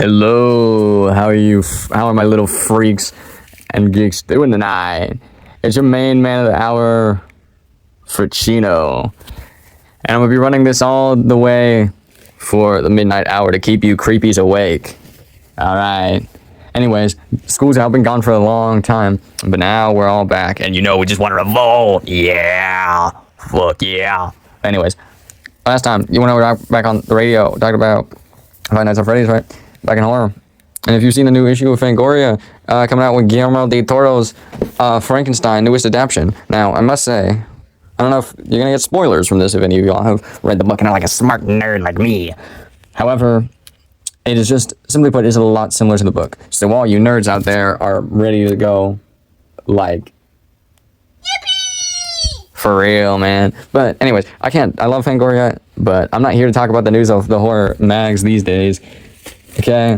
Hello, how are you? How are my little freaks and geeks doing tonight? It's your main man of the hour, Fricino, and I'm gonna be running this all the way for the midnight hour to keep you creepies awake. All right. Anyways, school's out, been gone for a long time, but now we're all back, and we just want to revolt. Yeah, fuck yeah. Anyways, last time we were back on the radio talking about Five Nights at Freddy's, right? Back in horror. And if you've seen the new issue of Fangoria coming out with Guillermo del Toro's Frankenstein, newest adaptation. Now, I must say, I don't know if you're going to get spoilers from this if any of y'all have read the book and are like a smart nerd like me. However, it is just, simply put, is a lot similar to the book. So all you nerds out there are ready to go, like, yippee! For real, man. But anyways, I love Fangoria, but I'm not here to talk about the news of the horror mags these days. Okay,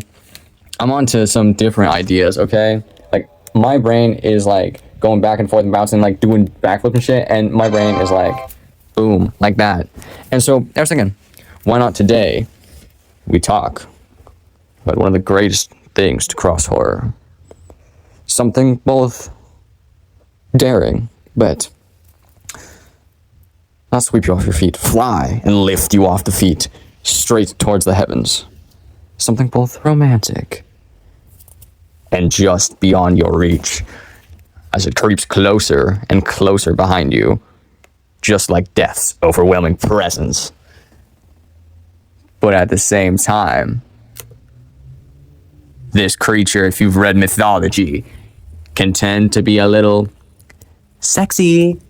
I'm on to some different ideas, okay? Like, my brain is, like, going back and forth and bouncing, like, doing backflips and shit, and my brain is, like, boom, like that. And so, I was thinking, why not today we talk about one of the greatest things to cross horror? Something both daring, but not sweep you off your feet, fly and lift you off the feet straight towards the heavens. Something both romantic and just beyond your reach as it creeps closer and closer behind you, just like death's overwhelming presence. But at the same time, this creature, if you've read mythology, can tend to be a little sexy.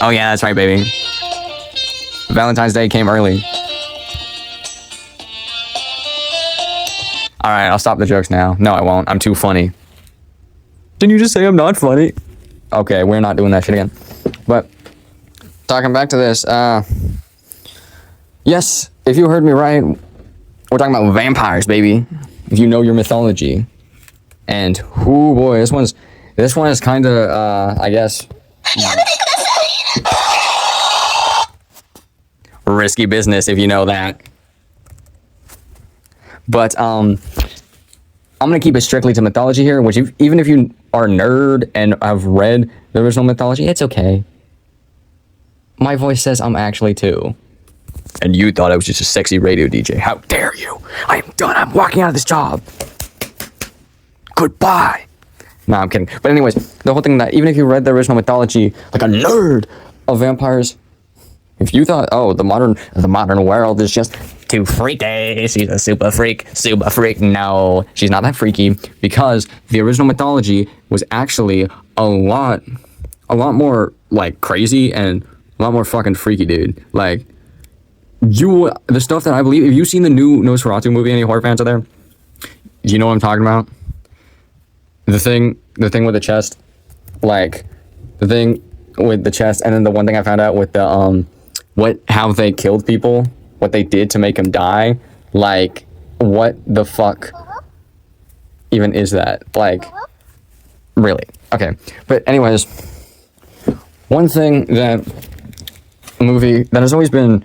Oh yeah, that's right, baby. Valentine's Day came early. Alright, I'll stop the jokes now. No, I won't. I'm too funny. Didn't you just say I'm not funny? Okay, we're not doing that shit again. But, talking back to this, yes, if you heard me right, we're talking about vampires, baby. If you know your mythology. And, oh boy, this one is kind of, I guess, risky business if you know that. But I'm gonna keep it strictly to mythology here, which even if you are a nerd and have read the original mythology, it's okay. My voice says I'm actually too. And you thought I was just a sexy radio DJ. How dare you? I am done. I'm walking out of this job. Goodbye. No, I'm kidding. But anyways, the whole thing that even if you read the original mythology, like a nerd of vampires, if you thought, oh, the modern world is just too freaky, she's a super freak, no, she's not that freaky, because the original mythology was actually a lot more, like, crazy and a lot more fucking freaky, dude. Like, the stuff that I believe, have you seen the new Nosferatu movie, any horror fans out there? Do you know what I'm talking about? The thing with the chest, like, the thing with the chest, and then the one thing I found out with the, how they killed people, what they did to make them die, like, what the fuck even is that? Like, really? Okay, but anyways, one thing that a movie that has always been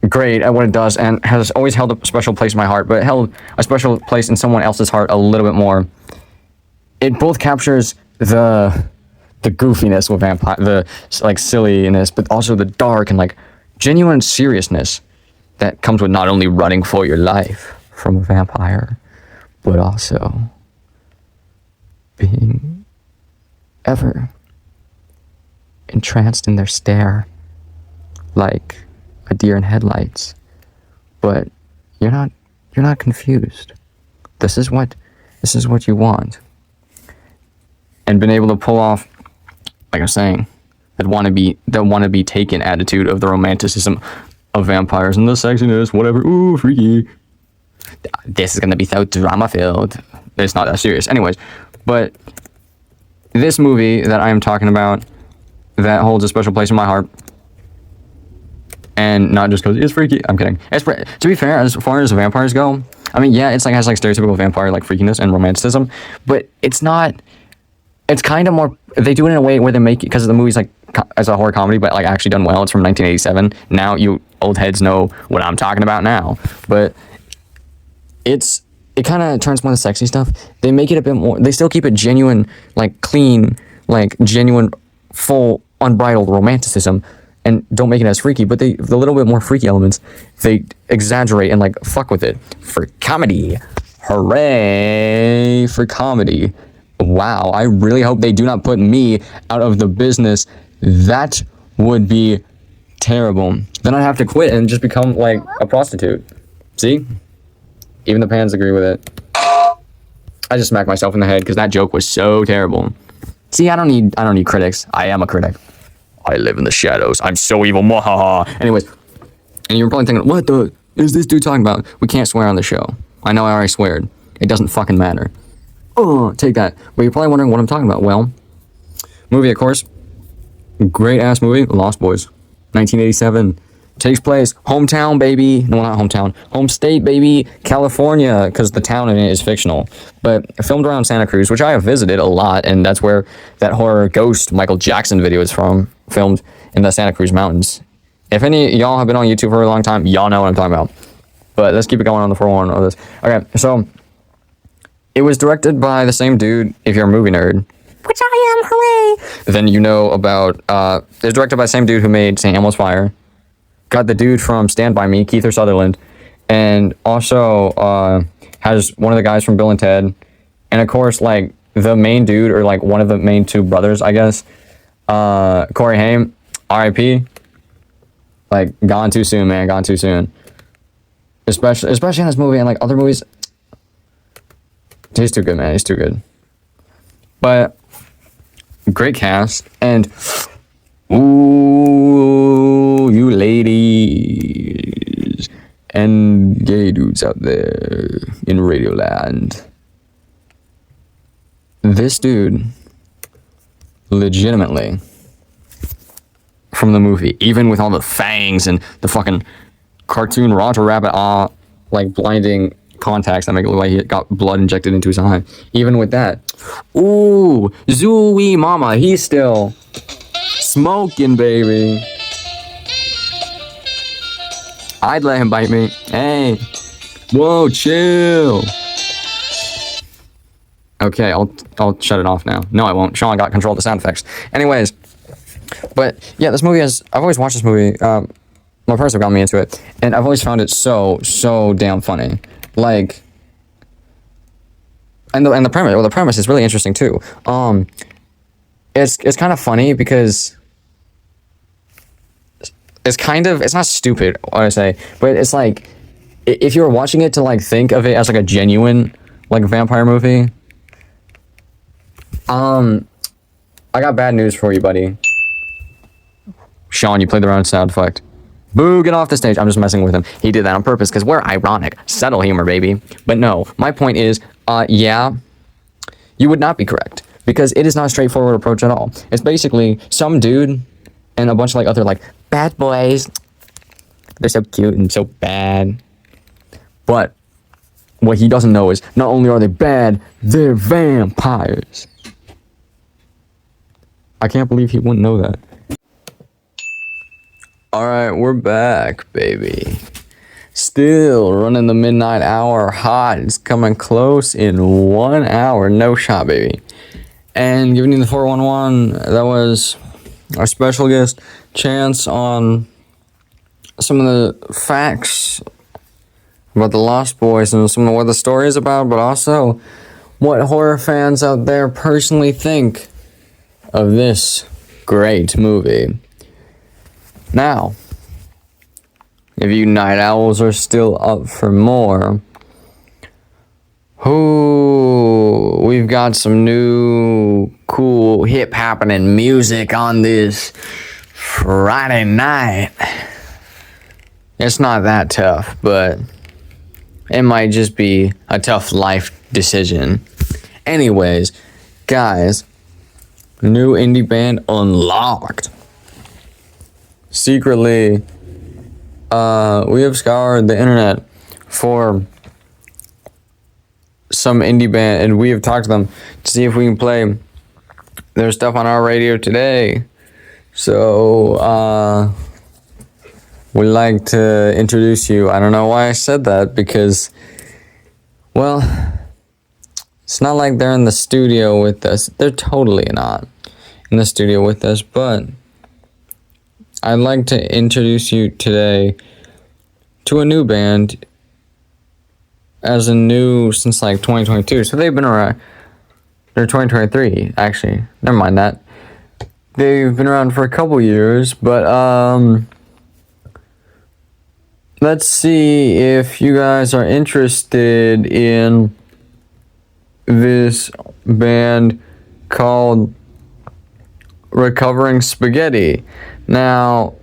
great at what it does and has always held a special place in my heart, but held a special place in someone else's heart a little bit more, it both captures the goofiness with vampire, the, like, silliness, but also the dark and, like, genuine seriousness that comes with not only running for your life from a vampire, but also being ever entranced in their stare, like a deer in headlights. But you're not confused. This is what you want. And been able to pull off, like I was saying, that want to be taken attitude of the romanticism of vampires and the sexiness, whatever. Ooh, freaky. This is gonna be so drama filled. It's not that serious, anyways. But this movie that I am talking about, that holds a special place in my heart, and not just because it's freaky. I'm kidding. To be fair, as far as vampires go, I mean, yeah, it's like has like stereotypical vampire like freakiness and romanticism, but it's not. It's kind of more, they do it in a way where they make it, because the movie's like, as a horror comedy, but like actually done well. It's from 1987. Now old heads know what I'm talking about now. But it kind of turns more the sexy stuff. They make it a bit more. They still keep it genuine, like clean, like genuine, full, unbridled romanticism, and don't make it as freaky. But the little bit more freaky elements, they exaggerate and like fuck with it for comedy. Hooray for comedy! Wow, I really hope they do not put me out of the business. That would be terrible. Then I'd have to quit and just become like a prostitute. See? Even the pans agree with it. I just smacked myself in the head because that joke was so terrible. See, I don't need critics. I am a critic. I live in the shadows. I'm so evil. Mwahaha. Anyways, and you're probably thinking, what the is this dude talking about? We can't swear on the show. I know I already sweared. It doesn't fucking matter. Oh, take that. But you're probably wondering what I'm talking about. Well, movie, of course. Great ass movie, Lost Boys. 1987. Takes place, hometown, baby. No, not hometown. Home state, baby. California, because the town in it is fictional. But filmed around Santa Cruz, which I have visited a lot, and that's where that horror ghost Michael Jackson video is from. Filmed in the Santa Cruz mountains. If any of y'all have been on YouTube for a long time, y'all know what I'm talking about. But let's keep it going on the 411 of this. Okay, so it was directed by the same dude, if you're a movie nerd, which I am, hooray! Then you know about, it was directed by the same dude who made St. Elmo's Fire. Got the dude from Stand By Me, Keith Sutherland, and also has one of the guys from Bill and Ted, and of course, like, the main dude, or like one of the main two brothers, I guess, Corey Haim, R.I.P., like, gone too soon, man, gone too soon. Especially in this movie and like other movies. He's too good, man. He's too good. But great cast, and ooh, you ladies and gay dudes out there in Radioland. This dude, legitimately, from the movie, even with all the fangs and the fucking cartoon Roger Rabbit, like blinding contacts that make it look like he got blood injected into his eye. Even with that, ooh, Zooey Mama, he's still smoking, baby. I'd let him bite me. Hey, whoa, chill. Okay, I'll shut it off now. No, I won't. Sean got control of the sound effects. Anyways, but yeah, this movie I've always watched this movie. My person got me into it, and I've always found it so damn funny. Like, and the premise is really interesting too. It's kind of funny because it's not stupid, what I say, but it's like, if you were watching it to like think of it as like a genuine like vampire movie, I got bad news for you, buddy. Sean, you played the wrong sound effect. Boo, get off the stage. I'm just messing with him. He did that on purpose because we're ironic. Subtle humor, baby. But no, my point is, yeah, you would not be correct because it is not a straightforward approach at all. It's basically some dude and a bunch of like other like bad boys. They're so cute and so bad. But what he doesn't know is not only are they bad, they're vampires. I can't believe he wouldn't know that. Alright, we're back, baby. Still running the midnight hour hot. It's coming close in 1 hour. No shot, baby. And giving you the 411, that was our special guest, Chance, on some of the facts about the Lost Boys and some of what the story is about, but also what horror fans out there personally think of this great movie. Now, if you night owls are still up for more, we've got some new cool hip happening music on this Friday night. It's not that tough, but it might just be a tough life decision. Anyways, guys, new indie band Unlocked. Secretly, we have scoured the internet for some indie band, and we have talked to them to see if we can play their stuff on our radio today. So, would like to introduce you. I don't know why I said that, because, well, it's not like they're in the studio with us. They're totally not in the studio with us, but I'd like to introduce you today to a new band, as a new since like 2022. So they've been around. They're 2023, actually. Never mind that. They've been around for a couple years, but let's see if you guys are interested in this band called Recovering Spaghetti. Now,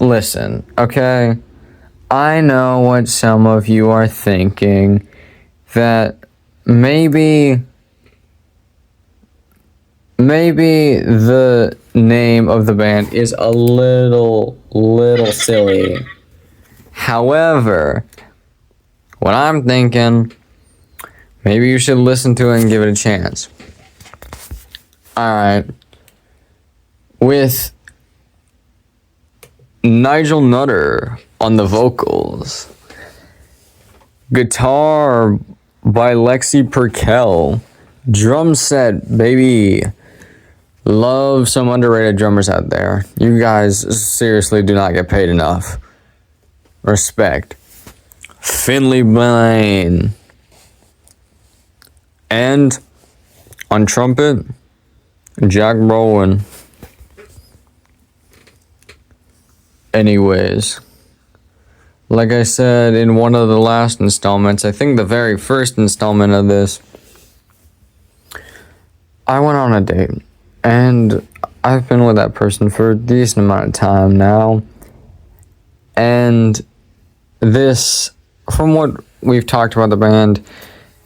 listen, okay? I know what some of you are thinking, that maybe the name of the band is a little silly. However, what I'm thinking, maybe you should listen to it and give it a chance. Alright. With Nigel Nutter on the vocals. Guitar by Lexi Perkel. Drum set, baby. Love some underrated drummers out there. You guys seriously do not get paid enough. Respect. Finley Blaine. And on trumpet, Jack Bowen. Anyways, like I said in one of the last installments, I think the very first installment of this, I went on a date, and I've been with that person for a decent amount of time now, and this, from what we've talked about the band,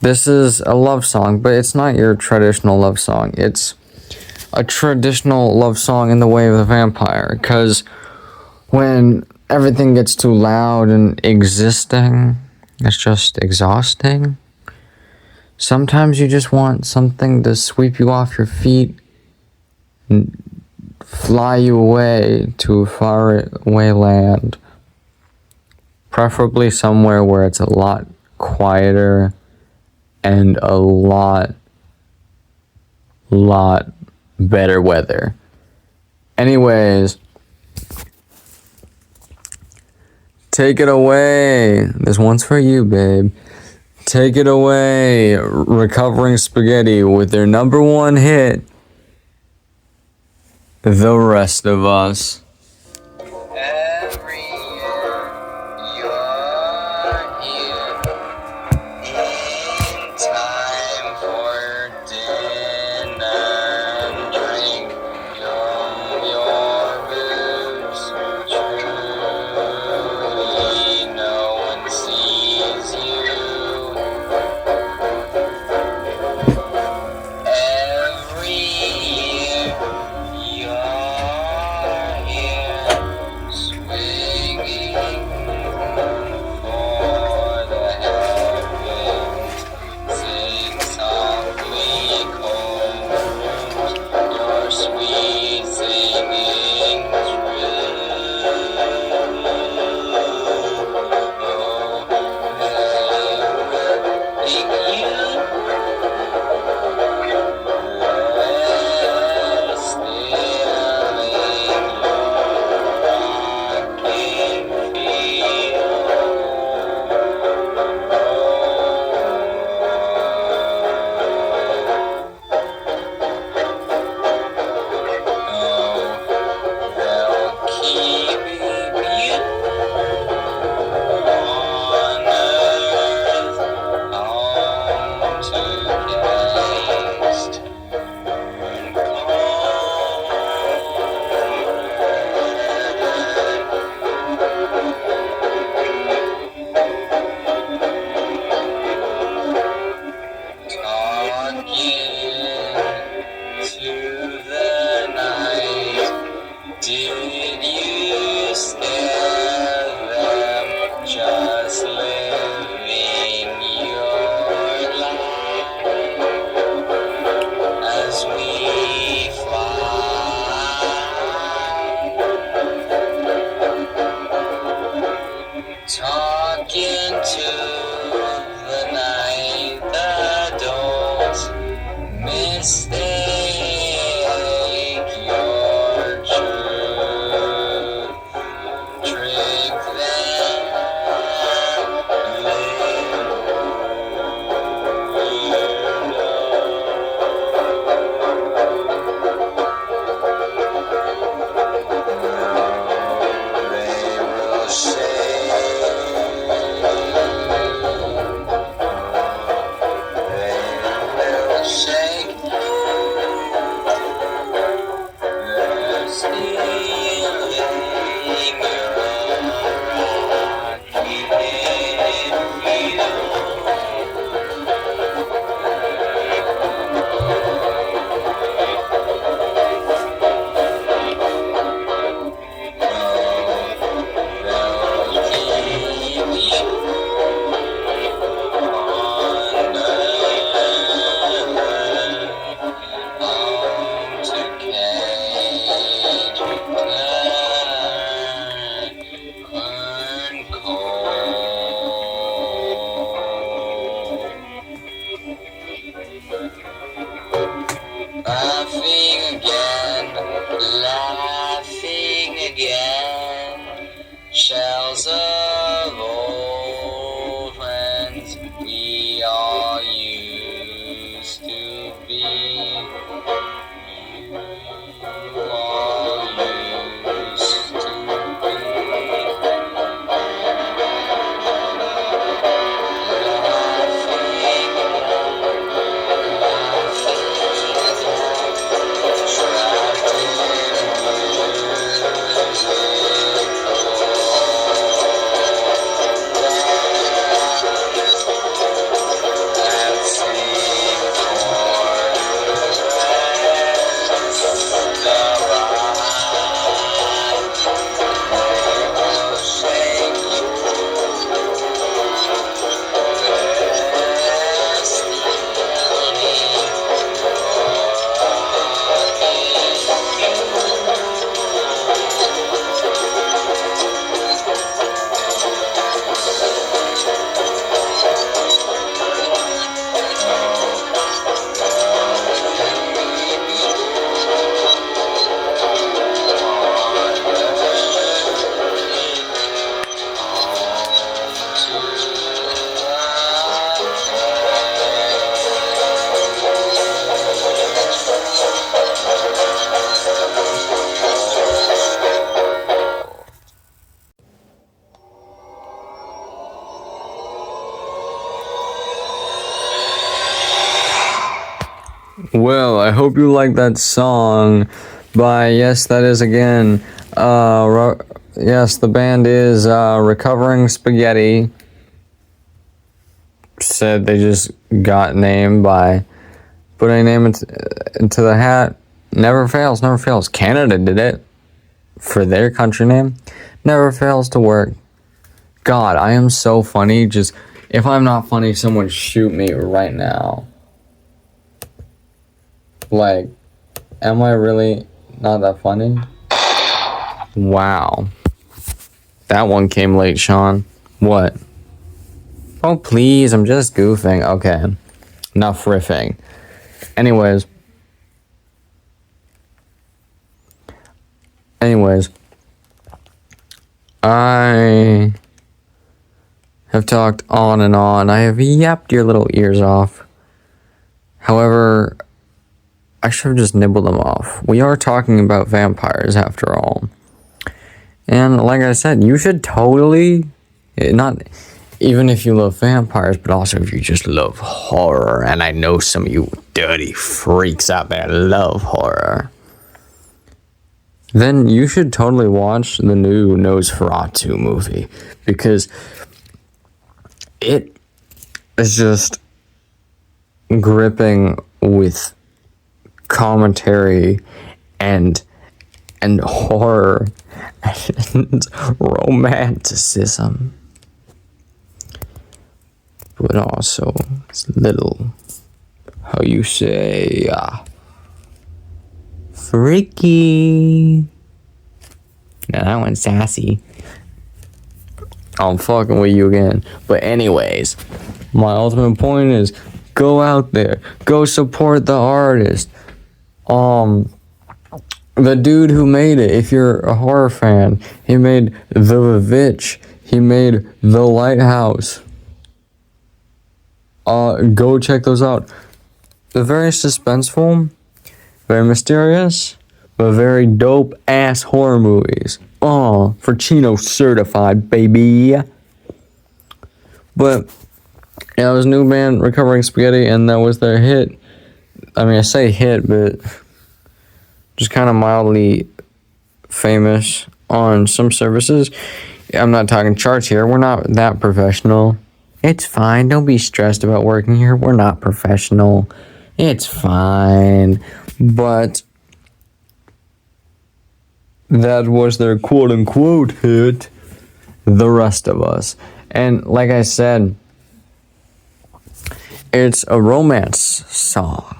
this is a love song, but it's not your traditional love song. It's a traditional love song in the way of the vampire, because when everything gets too loud and existing, it's just exhausting. Sometimes you just want something to sweep you off your feet and fly you away to a far away land. Preferably somewhere where it's a lot quieter and a lot better weather. Anyways, take it away. This one's for you, babe. Take it away, Recovering Spaghetti, with their number one hit, The Rest of Us. Every year you're here in time for dinner and drink your boots. Truly, no one sees you. Every year you're here swinging for the heavens. Sing softly, cold rooms, your sweet singing through. Oh, they will make did you stare them just living your life as we fly? Talking to the night, the don't mistake your truth. Trick them, they will shake. They're stealing your laughing again, shells of old friends we all used to be. You all used to be. Well, I hope you like that song by, yes, that is again, yes, the band is Recovering Spaghetti. Said they just got named by putting a name into the hat. Never fails, never fails. Canada did it for their country name. Never fails to work. God, I am so funny. Just, if I'm not funny, someone shoot me right now. Like, am I really not that funny? Wow. That one came late, Sean. What? Oh, please, I'm just goofing. Okay. Enough riffing. Anyways, I have talked on and on. I have yapped your little ears off. However, I should have just nibbled them off. We are talking about vampires after all. And like I said, you should totally, not even if you love vampires, but also if you just love horror. And I know some of you dirty freaks out there love horror. Then you should totally watch the new Nosferatu movie. Because it is just gripping with commentary and horror and romanticism, but also it's little, how you say, freaky. Now that one's sassy. I'm fucking with you again. But anyways, my ultimate point is go out there, go support the artist. The dude who made it, if you're a horror fan, he made The Witch, he made The Lighthouse. Go check those out. They're very suspenseful, very mysterious, but very dope ass horror movies. For Chino certified, baby. But yeah, it was new band Recovering Spaghetti, and that was their hit. I mean, I say hit, but just kind of mildly famous on some services. I'm not talking charts here. We're not that professional. It's fine. Don't be stressed about working here. We're not professional. It's fine. But that was their quote unquote hit. The Rest of Us. And like I said, it's a romance song.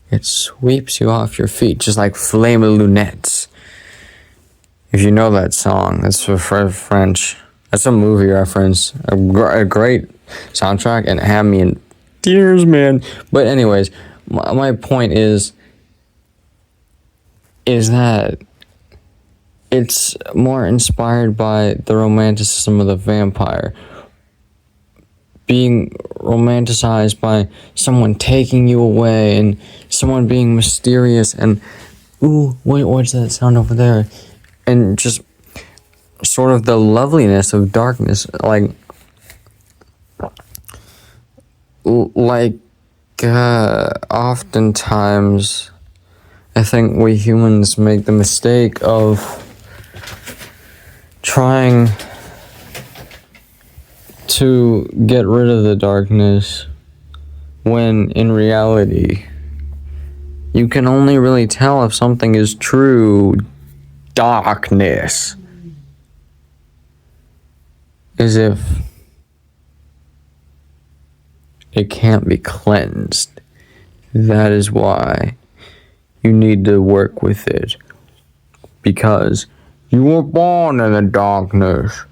It sweeps you off your feet, just like Flame of Lunettes. If you know that song, that's for French. That's a movie reference. A great soundtrack, and it had me in tears, man. But anyways, my point is that it's more inspired by the romanticism of the vampire. Being romanticized by someone taking you away and someone being mysterious and ooh, wait, what's that sound over there? And just sort of the loveliness of darkness, oftentimes I think we humans make the mistake of trying to get rid of the darkness when in reality you can only really tell if something is true darkness is if it can't be cleansed. That is why you need to work with it, because you were born in the darkness.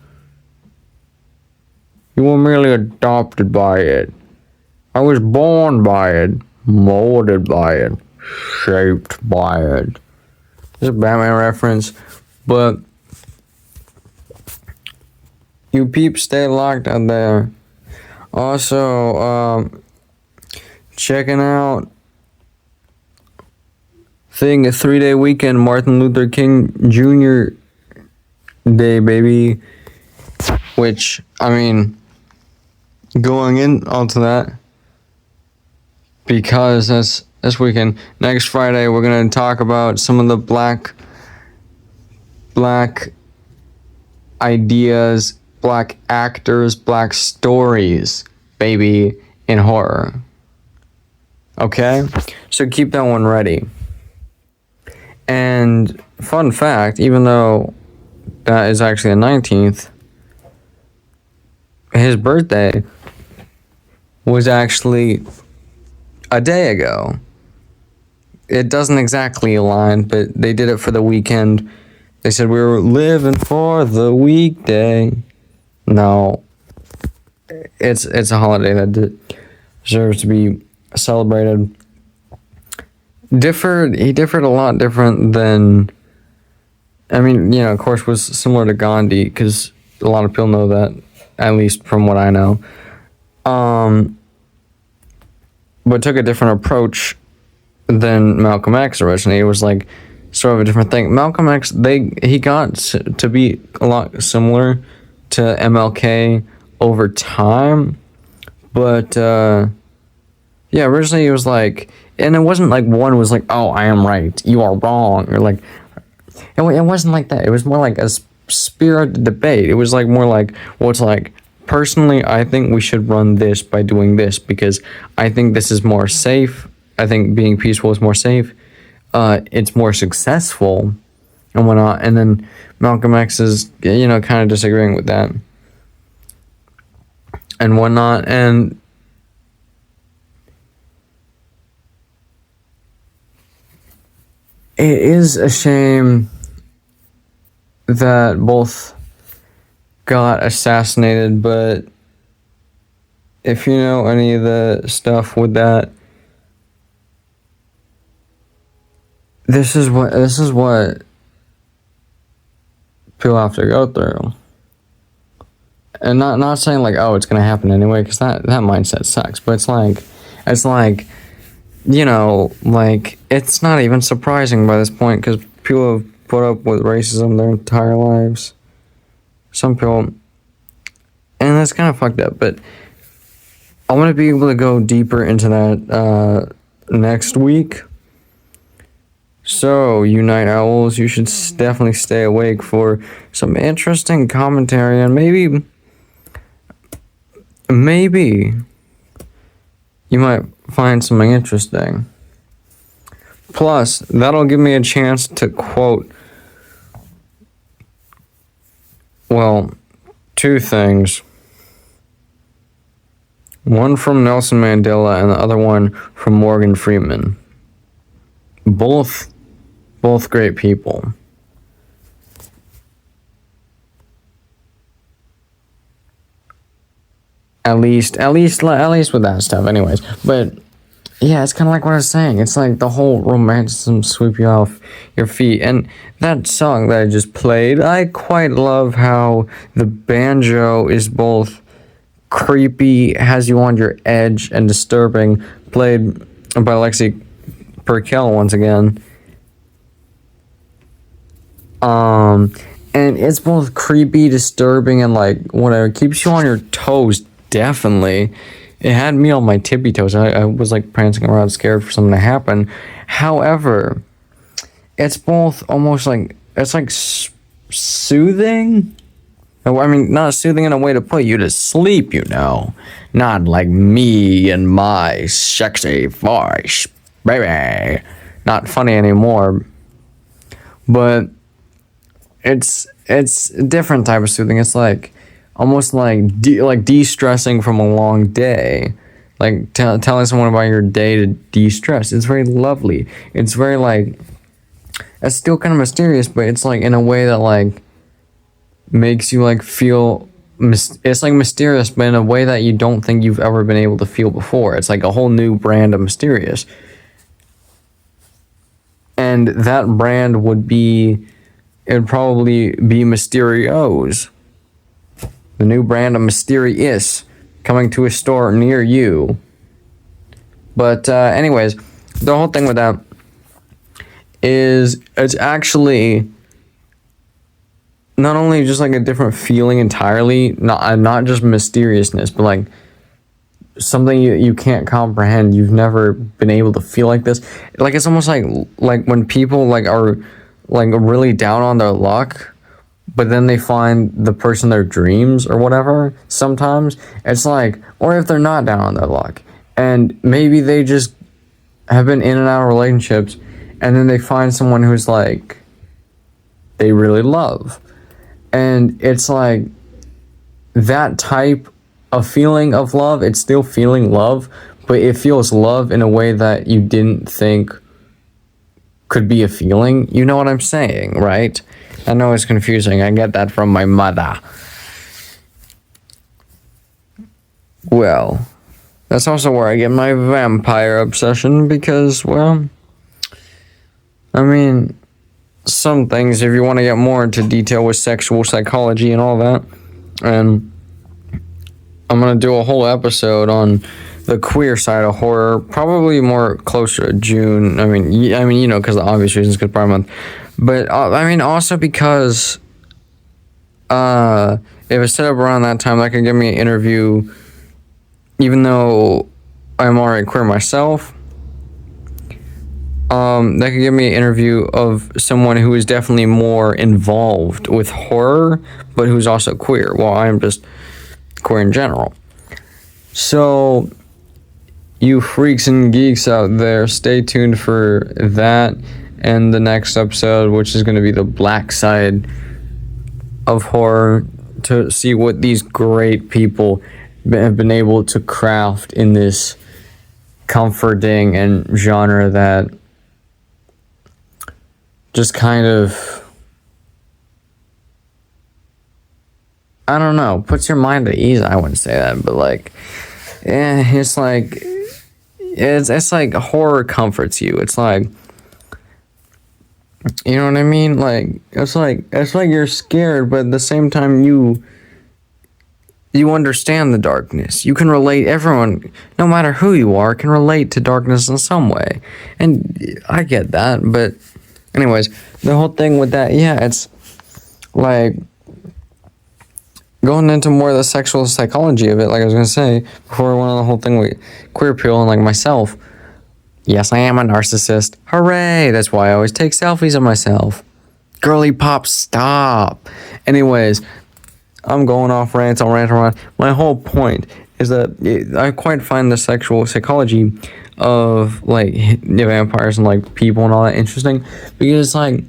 You were merely adopted by it. I was born by it, molded by it, shaped by it. It's a Batman reference, but you peeps stay locked out there. Also, checking out a 3-day weekend, Martin Luther King Jr. Day, baby. Which, I mean, going in onto that, because this weekend, next Friday, we're gonna talk about some of the black ideas, black actors, black stories, baby, in horror. Okay? So keep that one ready. And fun fact, even though that is actually the 19th, his birthday was actually a day ago. It doesn't exactly align, but they did it for the weekend. They said we were living for the weekday. No, it's a holiday that deserves to be celebrated. He differed a lot different than, I mean, you know, of course, was similar to Gandhi, because a lot of people know that, at least from what I know. But took a different approach than Malcolm X originally. It was like sort of a different thing. Malcolm X, he got to be a lot similar to MLK over time, but yeah, originally it was like, and it wasn't like one was like, oh, I am right, you are wrong, or like, it wasn't like that. It was more like a spirited debate. It was like more like, well, it's like, personally, I think we should run this by doing this because I think this is more safe. I think being peaceful is more safe. It's more successful and whatnot. And then Malcolm X is, you know, kind of disagreeing with that and whatnot. And it is a shame that both got assassinated, but if you know any of the stuff with that, this is what people have to go through. And not saying like, oh, it's gonna happen anyway, because that mindset sucks. But it's like, you know, like, it's not even surprising by this point, because people have put up with racism their entire lives. Some people, and that's kind of fucked up. But I want to be able to go deeper into that next week. So, you night owls, you should definitely stay awake for some interesting commentary, and maybe you might find something interesting. Plus, that'll give me a chance to quote, well, two things. One from Nelson Mandela and the other one from Morgan Freeman. Both great people. At least with that stuff, anyways. But yeah, it's kind of like what I was saying. It's like the whole romanticism sweep you off your feet. And that song that I just played, I quite love how the banjo is both creepy, has you on your edge, and disturbing. Played by Lexi Perkel once again. And it's both creepy, disturbing, and like whatever, keeps you on your toes. Definitely, it had me on my tippy toes. I was like prancing around, scared for something to happen. However, it's both almost like it's like soothing. I mean, not soothing in a way to put you to sleep, you know, not like me and my sexy voice, baby. Not funny anymore, but it's a different type of soothing. It's like almost like de-stressing from a long day, like telling someone about your day to de-stress. It's very lovely. It's very like, it's still kind of mysterious, but it's like in a way that like makes you like feel it's like mysterious, but in a way that you don't think you've ever been able to feel before. It's like a whole new brand of mysterious, and that brand it'd probably be Mysterios. The new brand of Mysterious coming to a store near you. But anyways, the whole thing with that is it's actually not only just like a different feeling entirely, not just mysteriousness, but like something you can't comprehend. You've never been able to feel like this. Like it's almost like when people like are like really down on their luck, but then they find the person their dreams or whatever. Sometimes it's like, or if they're not down on their luck and maybe they just have been in and out of relationships, and then they find someone who's like they really love, and it's like that type of feeling of love. It's still feeling love, but it feels love in a way that you didn't think could be a feeling. You know what I'm saying, right? I know it's confusing. I get that from my mother. Well, that's also where I get my vampire obsession, because, well, I mean, some things, if you want to get more into detail with sexual psychology and all that, and I'm going to do a whole episode on the queer side of horror, probably more closer to June. I mean, you know, because the obvious reasons, because Pride Month. But, I mean, also because if it's set up around that time, that could give me an interview, even though I'm already queer myself. That could give me an interview of someone who is definitely more involved with horror, but who's also queer, while I'm just queer in general. So, you freaks and geeks out there, stay tuned for that and the next episode, which is going to be the black side of horror, to see what these great people have been able to craft in this comforting and genre that just kind of I don't know, puts your mind at ease. I wouldn't say that, but like, it's like, it's like horror comforts you. It's like, you know what I mean? Like, it's like you're scared, but at the same time you understand the darkness. You can relate. Everyone, no matter who you are, can relate to darkness in some way. And I get that, but anyways, the whole thing with that, yeah, it's like going into more of the sexual psychology of it, like I was gonna say before, one of the whole thing with queer people and like myself. Yes, I am a narcissist. Hooray! That's why I always take selfies of myself. Girly pop, stop. Anyways, I'm going off rants. I'll rant around. My whole point is that I quite find the sexual psychology of like vampires and like people and all that interesting, because like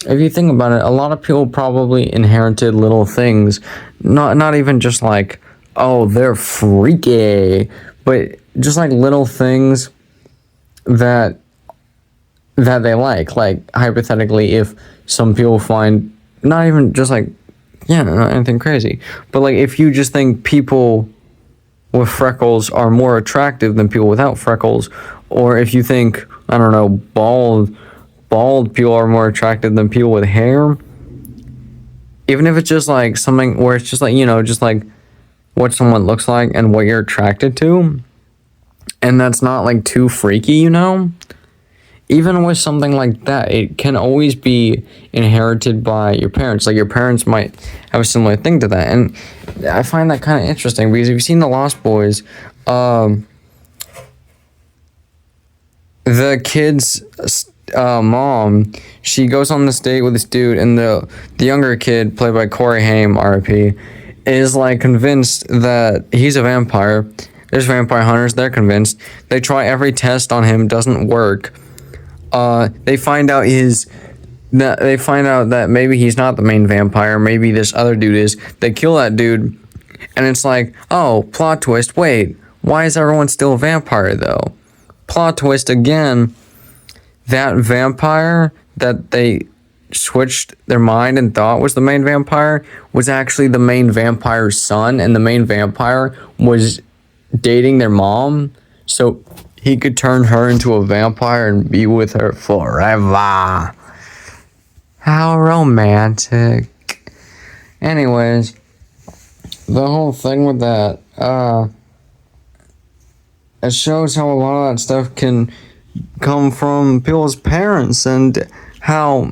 if you think about it, a lot of people probably inherited little things, not even just like, oh, they're freaky, but just like little things that they like hypothetically, if some people find, not even just like, yeah, not anything crazy, but like if you just think people with freckles are more attractive than people without freckles, or if you think, I don't know, bald people are more attractive than people with hair, even if it's just like something where it's just like, you know, just like what someone looks like and what you're attracted to, and that's not like too freaky, you know, even with something like that, it can always be inherited by your parents. Like your parents might have a similar thing to that, and I find that kind of interesting, because if you've seen The Lost Boys, the kid's mom, she goes on this date with this dude, and the younger kid, played by Corey Haim, RIP, is like convinced that he's a vampire. There's vampire hunters, they're convinced. They try every test on him, doesn't work. They find out that maybe he's not the main vampire, maybe this other dude is. They kill that dude, and it's like, oh, plot twist, wait, why is everyone still a vampire though? Plot twist again, that vampire that they switched their mind and thought was the main vampire was actually the main vampire's son, and the main vampire was dating their mom, so he could turn her into a vampire and be with her forever. How romantic. Anyways, the whole thing with that, it shows how a lot of that stuff can come from people's parents, and how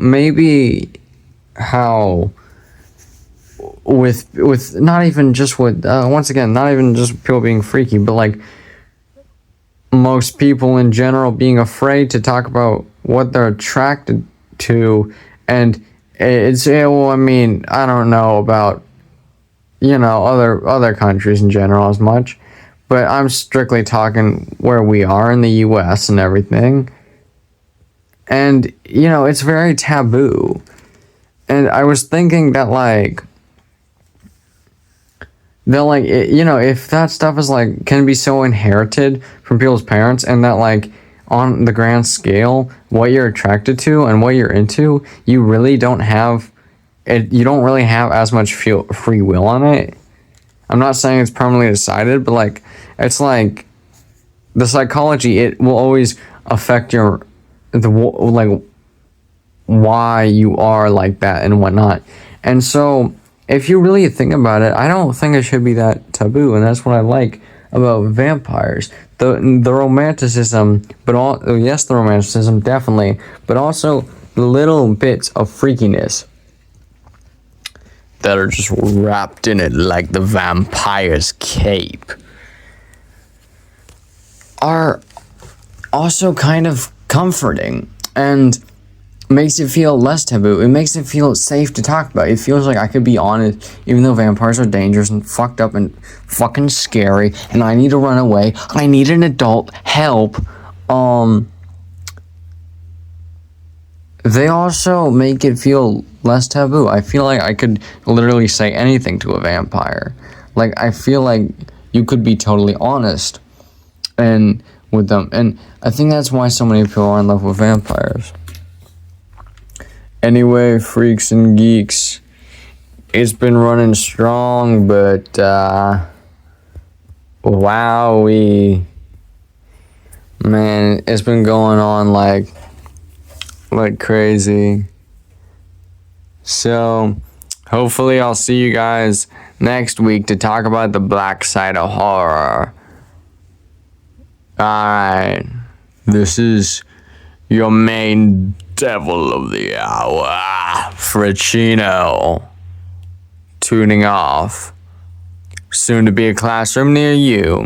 with not even just with once again, not even just people being freaky, but like most people in general being afraid to talk about what they're attracted to. And it's, well, I mean, I don't know about, you know, other countries in general as much, but I'm strictly talking where we are in the US and everything. And, you know, it's very taboo. And I was thinking that you know, if that stuff is like, can be so inherited from people's parents, and that like on the grand scale, what you're attracted to and what you're into, you really don't have it. You don't really have as much free will on it. I'm not saying it's permanently decided, but like, it's like the psychology, it will always affect like why you are like that and whatnot. And so if you really think about it, I don't think it should be that taboo, and that's what I like about vampires. The romanticism, but yes, the romanticism, definitely, but also the little bits of freakiness that are just wrapped in it, like the vampire's cape, are also kind of comforting, and makes it feel less taboo. It makes it feel safe to talk about. It feels like I could be honest, even though vampires are dangerous and fucked up and fucking scary, and I need to run away. I need an adult help. They also make it feel less taboo. I feel like I could literally say anything to a vampire. Like, I feel like you could be totally honest and with them, and I think that's why so many people are in love with vampires. Anyway, freaks and geeks, it's been running strong, but wowee, man, it's been going on like crazy. So hopefully I'll see you guys next week to talk about the black side of horror. Alright, this is your main devil of the hour, Fricino, tuning off. Soon to be a classroom near you.